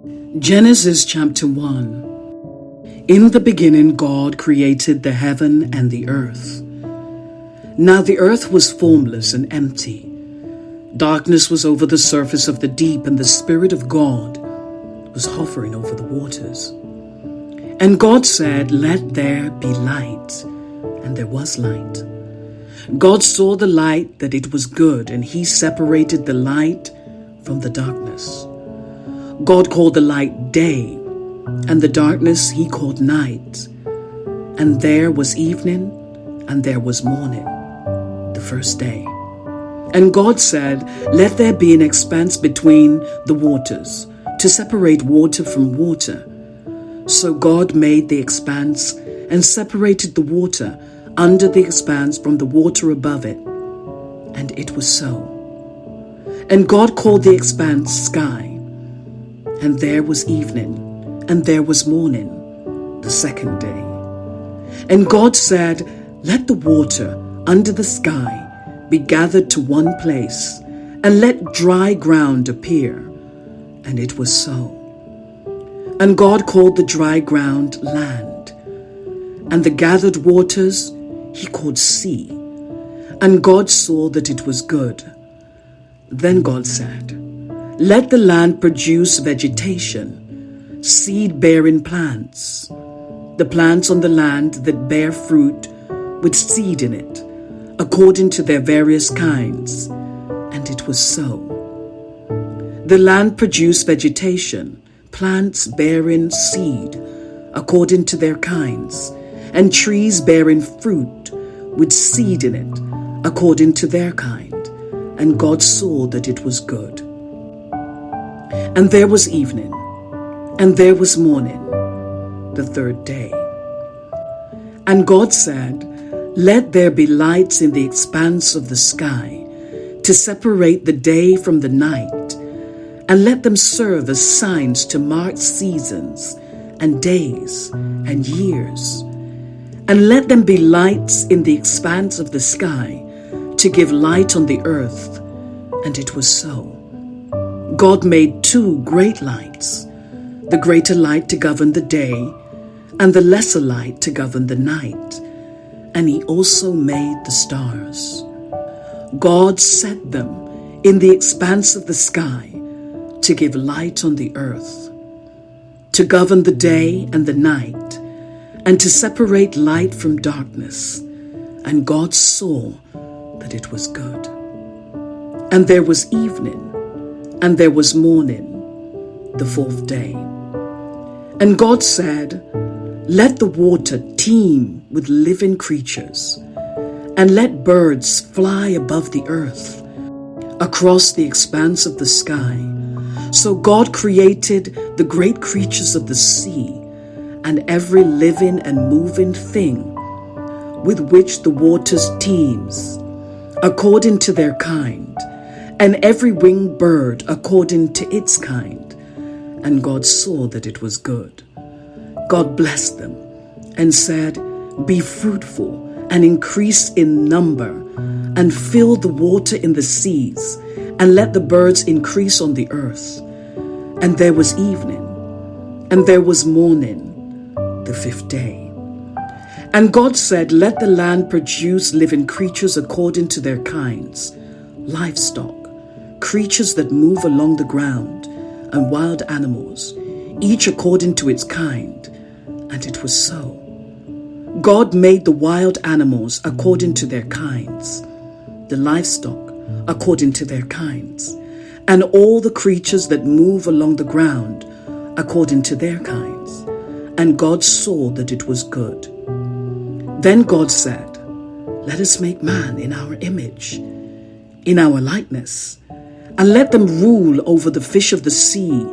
Genesis chapter 1. In the beginning God created the heaven and the earth. Now the earth was formless and empty. Darkness was over the surface of the deep, and the Spirit of God was hovering over the waters. And God said, "Let there be light." And there was light. God saw the light that it was good, and he separated the light from the darkness. God called the light day, and the darkness he called night. And there was evening, and there was morning, the first day. And God said, "Let there be an expanse between the waters, to separate water from water." So God made the expanse and separated the water under the expanse from the water above it. And it was so. And God called the expanse sky. And there was evening, and there was morning, the second day. And God said, "Let the water under the sky be gathered to one place, and let dry ground appear." And it was so. And God called the dry ground land, and the gathered waters he called sea. And God saw that it was good. Then God said, "Let the land produce vegetation, seed-bearing plants, the plants on the land that bear fruit with seed in it, according to their various kinds." And it was so. The land produced vegetation, plants bearing seed, according to their kinds, and trees bearing fruit with seed in it, according to their kind. And God saw that it was good. And there was evening, and there was morning, the third day. And God said, "Let there be lights in the expanse of the sky, to separate the day from the night, and let them serve as signs to mark seasons and days and years. And let them be lights in the expanse of the sky, to give light on the earth." And it was so. God made two great lights, the greater light to govern the day, and the lesser light to govern the night. And he also made the stars. God set them in the expanse of the sky to give light on the earth, to govern the day and the night, and to separate light from darkness. And God saw that it was good. And there was evening, and there was morning, the fourth day. And God said, "Let the water teem with living creatures, and let birds fly above the earth, across the expanse of the sky." So God created the great creatures of the sea, and every living and moving thing with which the waters teems, according to their kind, and every winged bird according to its kind. And God saw that it was good. God blessed them and said, "Be fruitful and increase in number, and fill the water in the seas, and let the birds increase on the earth." And there was evening, and there was morning, the fifth day. And God said, "Let the land produce living creatures according to their kinds, livestock, creatures that move along the ground, and wild animals, each according to its kind." And it was so. God made the wild animals according to their kinds, the livestock according to their kinds, and all the creatures that move along the ground according to their kinds. And God saw that it was good. Then God said, "Let us make man in our image, in our likeness, and let them rule over the fish of the sea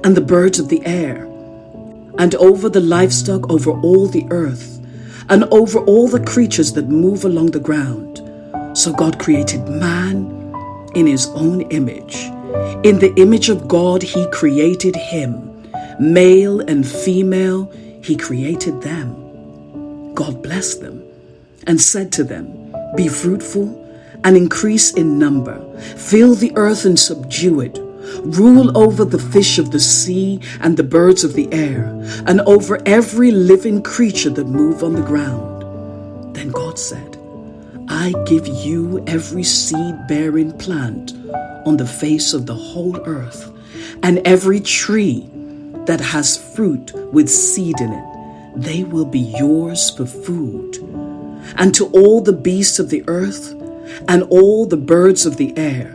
and the birds of the air, and over the livestock, over all the earth, and over all the creatures that move along the ground." So God created man in his own image. In the image of God he created him. Male and female he created them. God blessed them and said to them, "Be fruitful and increase in number. Fill the earth and subdue it. Rule over the fish of the sea and the birds of the air, and over every living creature that move on the ground. Then God said, I give you every seed-bearing plant on the face of the whole earth, and every tree that has fruit with seed in it. They will be yours for food. And to all the beasts of the earth, and all the birds of the air,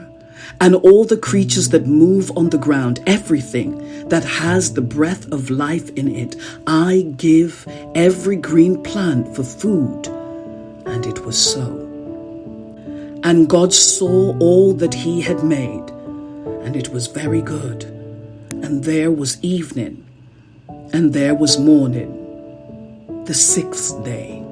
and all the creatures that move on the ground, everything that has the breath of life in it, I give every green plant for food. And it was so. And God saw all that he had made, and it was very good. And there was evening, and there was morning, the sixth day.